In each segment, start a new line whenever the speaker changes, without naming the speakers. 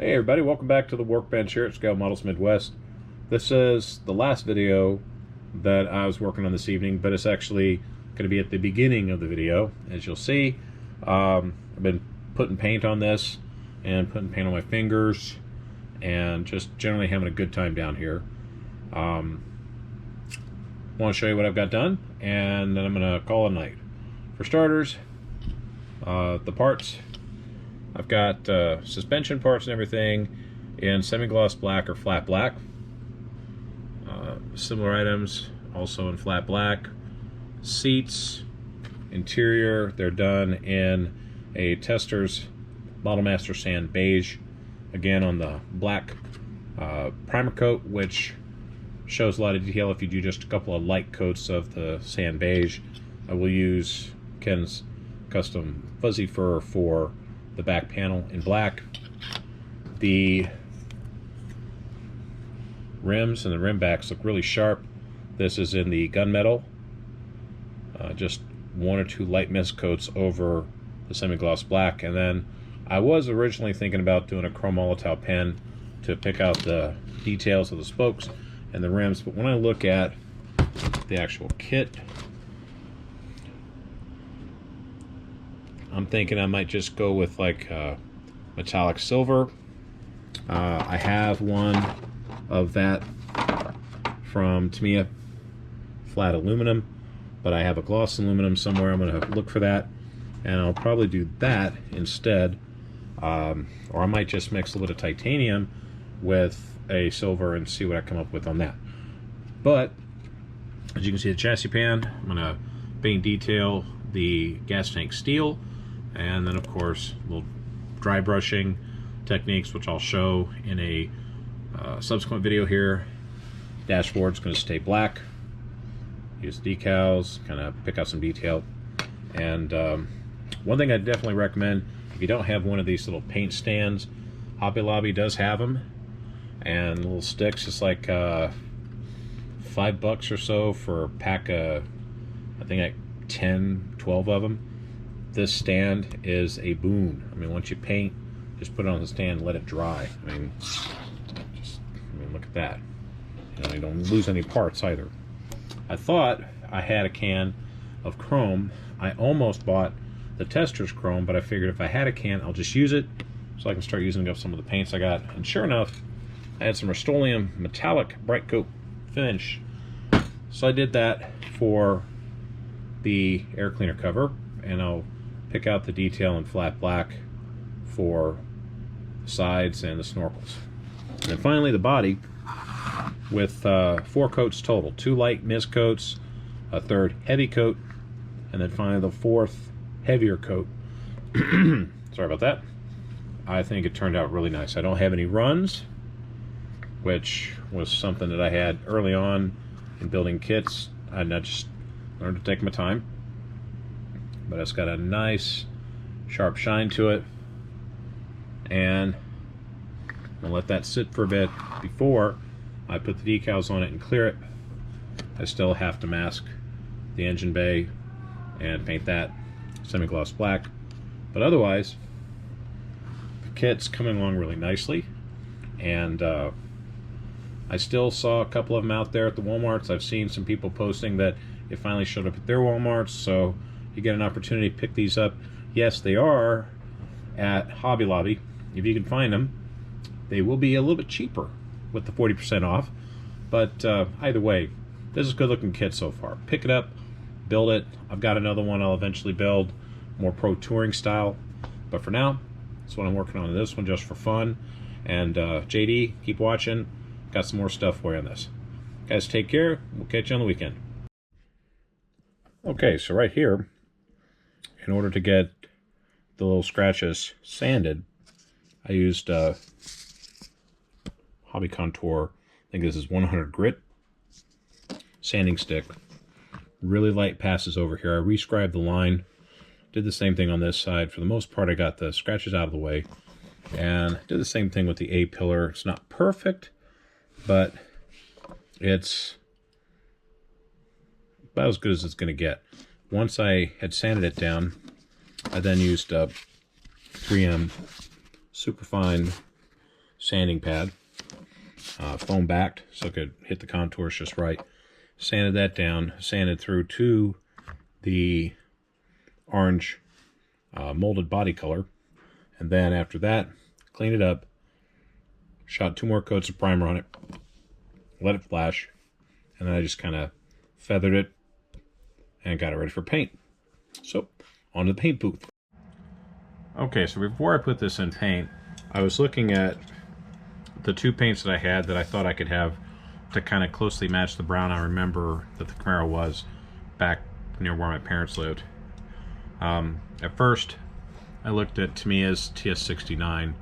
Hey everybody, welcome back to the Workbench here at Scale Models Midwest. This is the last video that I was working on this evening, but it's actually going to be at the beginning of the video. As you'll see, I've been putting paint on this and putting paint on my fingers and just generally having a good time down here. Want to show you what I've got done, and then I'm going to call it a night. For starters, the parts. I've got suspension parts and everything in semi-gloss black or flat black. Similar items also in flat black. Seats, interior, they're done in a Testors Model Master Sand Beige. Again on the black primer coat, which shows a lot of detail if you do just a couple of light coats of the sand beige. I will use Ken's custom fuzzy fur for the back panel in black. The rims and the rim backs look really sharp. This is in the gunmetal. Just one or two light mist coats over the semi-gloss black, and then I was originally thinking about doing a chrome Molotov pen to pick out the details of the spokes and the rims, but when I look at the actual kit, I'm thinking I might just go with like metallic silver. I have one of that from Tamiya flat aluminum, but I have a gloss aluminum somewhere. I'm going to look for that, and I'll probably do that instead. Or I might just mix a little bit of titanium with a silver and see what I come up with on that. But as you can see, the chassis pan, I'm going to paint detail the gas tank steel, and then of course little dry brushing techniques, which I'll show in a subsequent video here. Dashboard's going to stay black. Use decals, kind of pick out some detail. And one thing I definitely recommend, if you don't have one of these little paint stands, Hobby Lobby does have them, and little sticks. It's like $5 or so for a pack of, I think, like 10, 12 of them. This stand is a boon. I mean, once you paint, just put it on the stand and let it dry. I mean, look at that. You know, you don't lose any parts either. I thought I had a can of chrome. I almost bought the Testors chrome, but I figured if I had a can, I'll just use it so I can start using up some of the paints I got. And sure enough, I had some Rust-Oleum metallic bright coat finish. So I did that for the air cleaner cover, and I'll pick out the detail in flat black for the sides and the snorkels. And then finally the body with 4 coats total. 2 light mist coats, a 3rd heavy coat, and then finally the 4th heavier coat. Sorry about that. I think it turned out really nice. I don't have any runs, which was something that I had early on in building kits. I just learned to take my time. But it's got a nice sharp shine to it, and I'll let that sit for a bit before I put the decals on it and clear it. I still have to mask the engine bay and paint that semi-gloss black, but otherwise the kit's coming along really nicely. And I still saw a couple of them out there at the Walmarts. I've seen some people posting that it finally showed up at their Walmarts, so you get an opportunity to pick these up. Yes, they are at Hobby Lobby. If you can find them, they will be a little bit cheaper with the 40% off. But either way, this is a good looking kit so far. Pick it up, build it. I've got another one I'll eventually build, more pro touring style. But for now, that's what I'm working on this one, just for fun. And JD, keep watching. Got some more stuff for you on this. Guys, take care. We'll catch you on the weekend. Okay, so right here, in order to get the little scratches sanded, I used Hobby Contour, I think this is 100 grit sanding stick. Really light passes over here. I rescribed the line, did the same thing on this side. For the most part, I got the scratches out of the way, and did the same thing with the A-pillar. It's not perfect, but it's about as good as it's going to get. Once I had sanded it down, I then used 3M superfine sanding pad, foam backed, so it could hit the contours just right. Sanded that down, sanded through to the orange molded body color, and then after that, cleaned it up, shot 2 more coats of primer on it, let it flash, and then I just kind of feathered it and got it ready for paint. So, on to the paint booth. Okay, so before I put this in paint, I was looking at the 2 paints that I had that I thought I could have to kind of closely match the brown I remember that the Camaro was back near where my parents lived. At first, I looked at Tamiya's TS69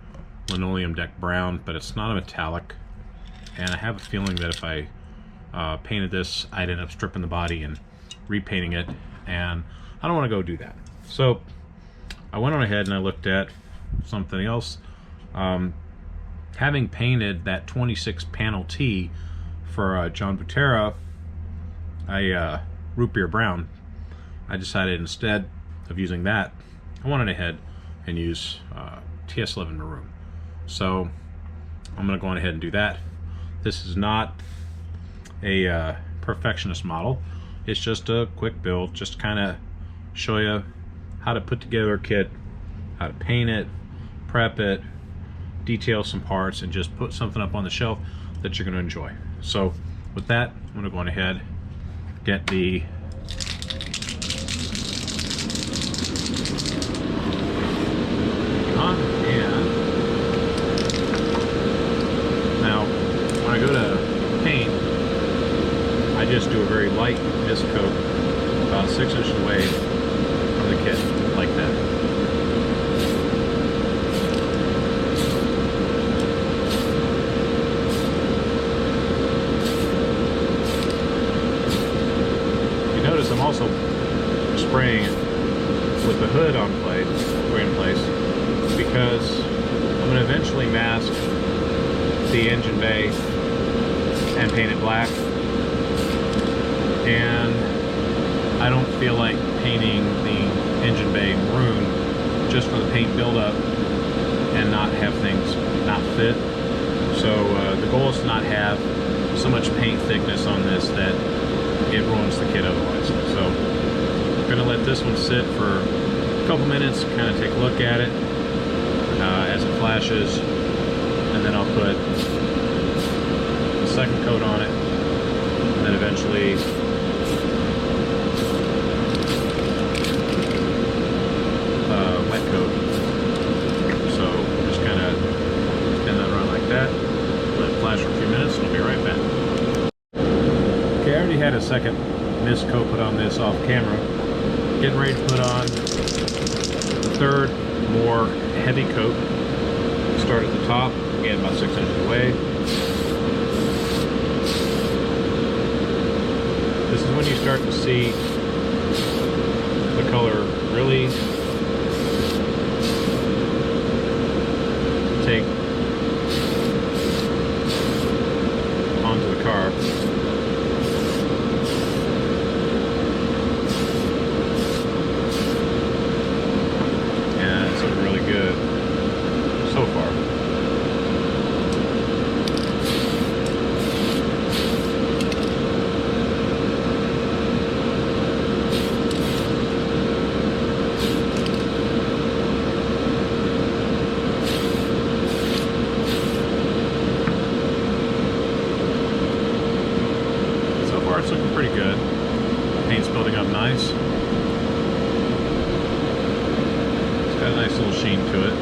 linoleum deck brown, but it's not a metallic, and I have a feeling that if I painted this, I'd end up stripping the body and repainting it, and I don't want to go do that. So I went on ahead and I looked at something else. Having painted that 26 panel T for John Butera, root beer brown, I decided instead of using that, I went ahead and use TS11 maroon. So I'm going to go on ahead and do that. This is not a perfectionist model. It's just a quick build, just kind of show you how to put together a kit, how to paint it, prep it, detail some parts, and just put something up on the shelf that you're going to enjoy. So with that, I'm going to go on ahead, get the on, and now when I go to paint, I just do a very light mist coat about 6 inches away from the kit, like that. I'm also spraying it with the hood on plate, in place, because I'm going to eventually mask the engine bay and paint it black, and I don't feel like painting the engine bay maroon just for the paint buildup and not have things not fit. So the goal is to not have so much paint thickness on this that it ruins the kit otherwise. So I'm going to let this one sit for a couple minutes, kind of take a look at it as it flashes, and then I'll put a second coat on it, and then eventually wet coat. So just kind of spin that around like that, let it flash for a few minutes, and I'll be right back. Okay, I already had a second mist coat put on this off camera. Getting ready to put on the third, more heavy coat. Start at the top, again about 6 inches away. This is when you start to see the color really take onto the car. Good so far. So far it's looking pretty good. Paint's building up nice. Got a nice little sheen to it.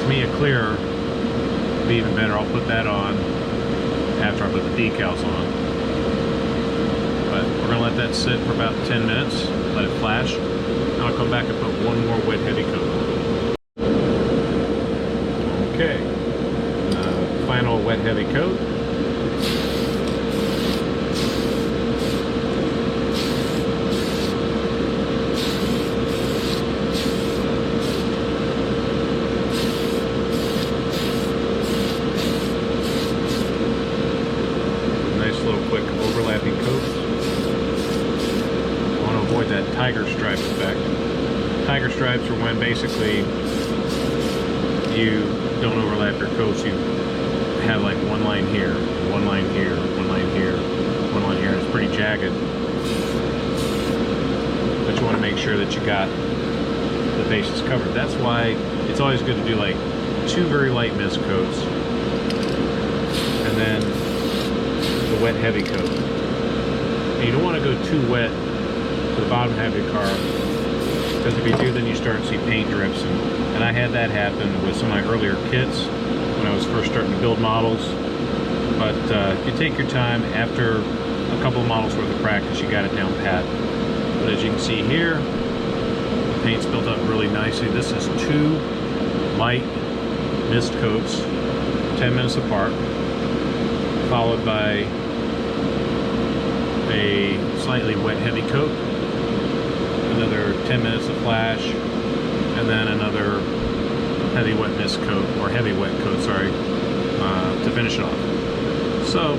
Tamiya clear would be even better. I'll put that on after I put the decals on. But we're going to let that sit for about 10 minutes, let it flash, and I'll come back and put one more wet heavy coat on. Okay, final wet heavy coat. Quick overlapping coats. I want to avoid that tiger stripe effect. Tiger stripes are when basically you don't overlap your coats, you have like one line here, one line here, one line here, one line here. It's pretty jagged. But you want to make sure that you got the bases covered. That's why it's always good to do like 2 very light mist coats and then the wet heavy coat. And you don't want to go too wet to the bottom half of your car, because if you do, then you start to see paint drips, and I had that happen with some of my earlier kits when I was first starting to build models. But you take your time. After a couple of models worth of practice, you got it down pat. But as you can see here, the paint's built up really nicely. This is 2 light mist coats, 10 minutes apart, followed by a slightly wet heavy coat, another 10 minutes of flash, and then another heavy wet mist coat, or heavy wet coat, sorry, to finish it off. So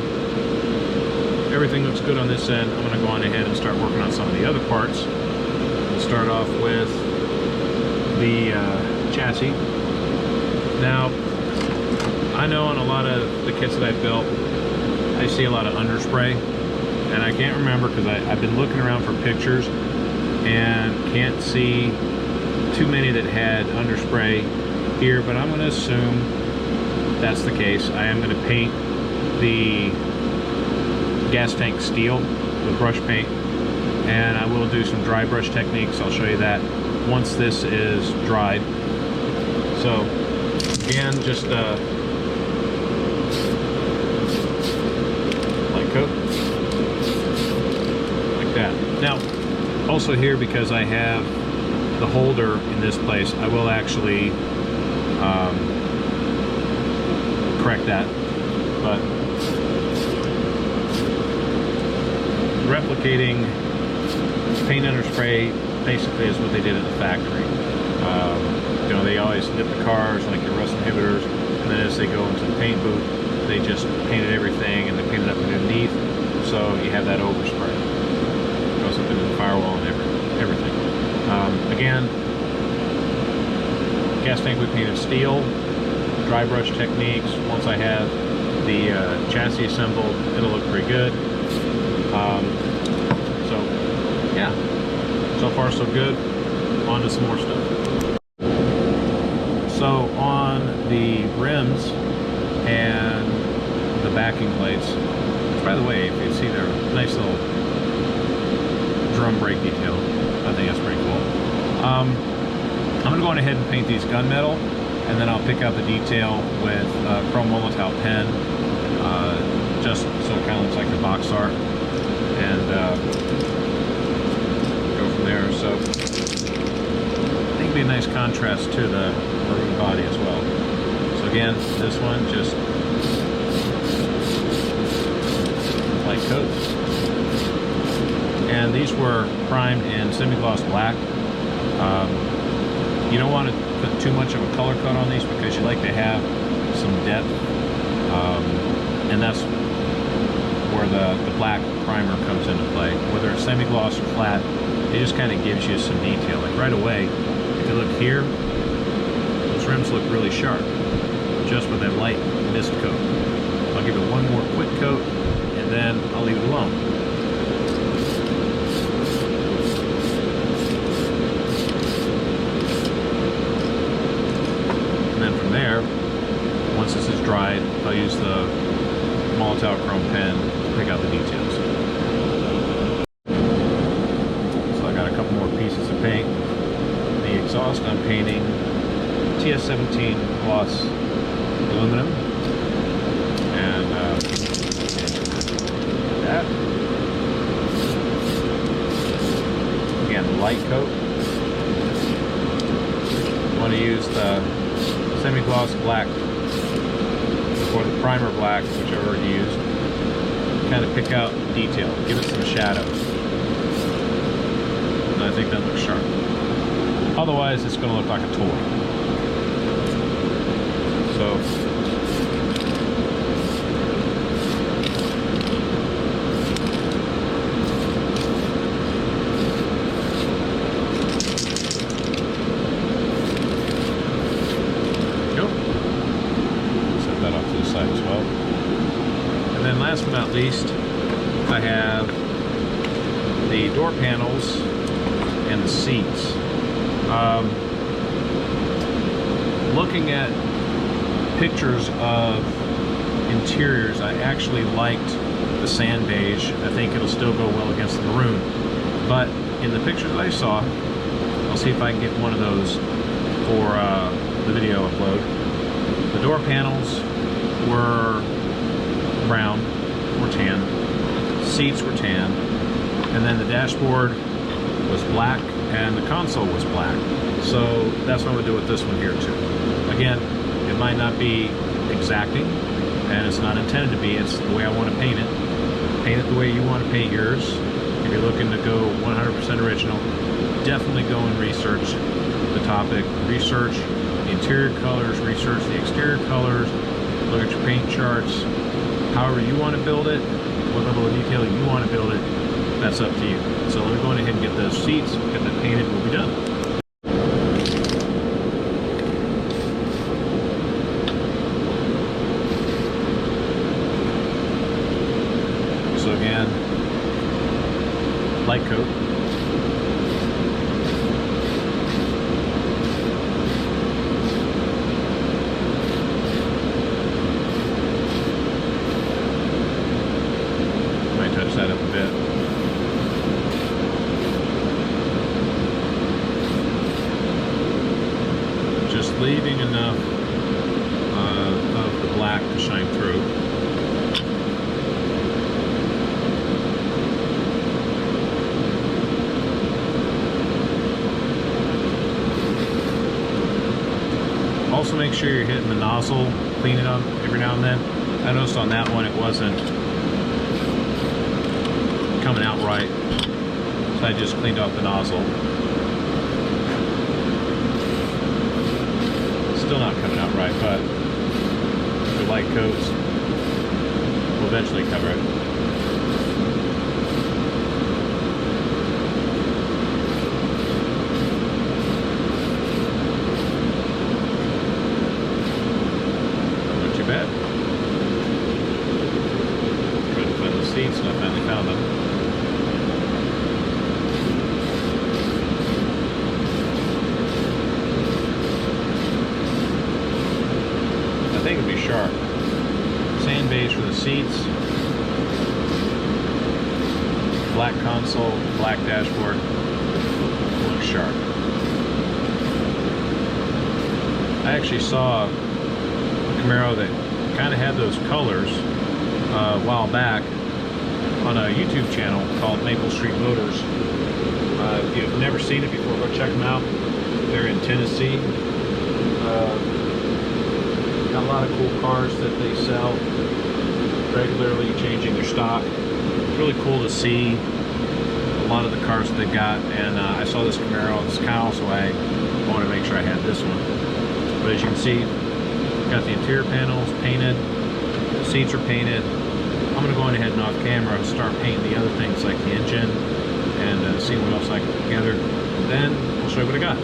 everything looks good on this end. I'm going to go on ahead and start working on some of the other parts. We'll start off with the chassis. Now, I know on a lot of the kits that I've built, I see a lot of underspray, and I can't remember because I've been looking around for pictures and can't see too many that had underspray here, but I'm going to assume that's the case. I am going to paint the gas tank steel with brush paint, and I will do some dry brush techniques. I'll show you that once this is dried. So again, just light coat like that. Now also here, because I have the holder in this place, I will actually correct that, but replicating paint under spray basically is what they did at the factory. You know, they always dip the cars like your rust inhibitors, and then as they go into the paint booth, they just painted everything and they painted up underneath, so you have that overspray. It goes up into the firewall and everything. Again, gas tank we painted steel, dry brush techniques. Once I have the chassis assembled, it'll look pretty good. So yeah, so far so good. On to some more stuff. So on the rims and the backing plates, by the way, if you see there, nice little drum brake detail. I think that's pretty cool. I'm going to go on ahead and paint these gunmetal, and then I'll pick out the detail with chrome Molotow pen, just so it kind of looks like the box art, and go from there. So I think it'd be a nice contrast to the maroon body as well. So again, this one just light coats, and these were primed in semi-gloss black. You don't want to put too much of a color coat on these because you like to have some depth, and that's where the black primer comes into play. Whether it's semi-gloss or flat, it just kind of gives you some detail. Like right away, if you look here, those rims look really sharp just with that light mist coat. I'll give it one more quick coat, and then I'll leave it alone. From there, once this is dried, I'll use the Molotow chrome pen to pick out the details. So I got a couple more pieces of paint. The exhaust I'm painting TS17 gloss aluminum, and that. Again, light coat. You want to use the semi-gloss black or the primer black, which I've already used. Kind of pick out detail, give it some shadow, and I think that looks sharp. Otherwise, it's going to look like a toy. So go. side as well. And then last but not least, I have the door panels and the seats. Looking at pictures of interiors, I actually liked the sand beige. I think it'll still go well against the maroon. But in the pictures that I saw, I'll see if I can get one of those for the video upload. The door panels were brown or tan. Seats were tan. And then the dashboard was black and the console was black. So that's what I'm gonna do with this one here too. Again, it might not be exacting, and it's not intended to be. It's the way I want to paint it. Paint it the way you want to paint yours. If you're looking to go 100% original, definitely go and research the topic. Research the interior colors, research the exterior colors, look at your paint charts. However you want to build it, what level of detail you want to build it, that's up to you. So let me go ahead and get those seats, get that painted, we'll be done. So again, light coat. Might touch that up a bit. Just leaving enough of the black to shine through. Also make sure you're hitting the nozzle, clean it up every now and then. I noticed on that one it wasn't coming out right, so I just cleaned off the nozzle. Still not coming out right, but the light coats will eventually cover it. Not too bad. Trying to find the seats, and I finally found them. I think it'd be sharp. Sand beige for the seats, black console, black dashboard, looks sharp. I actually saw a Camaro that kind of had those colors a while back on a YouTube channel called Maple Street Motors. If you've never seen it before, go check them out. They're in Tennessee. Got a lot of cool cars that they sell, regularly changing their stock. It's really cool to see a lot of the cars that they got, and I saw this Camaro, this cow, so I wanted to make sure I had this one. But as you can see, got the interior panels painted, the seats are painted. I'm going to go on ahead and off camera and start painting the other things like the engine and see what else I can put together. Then I'll show you what I got.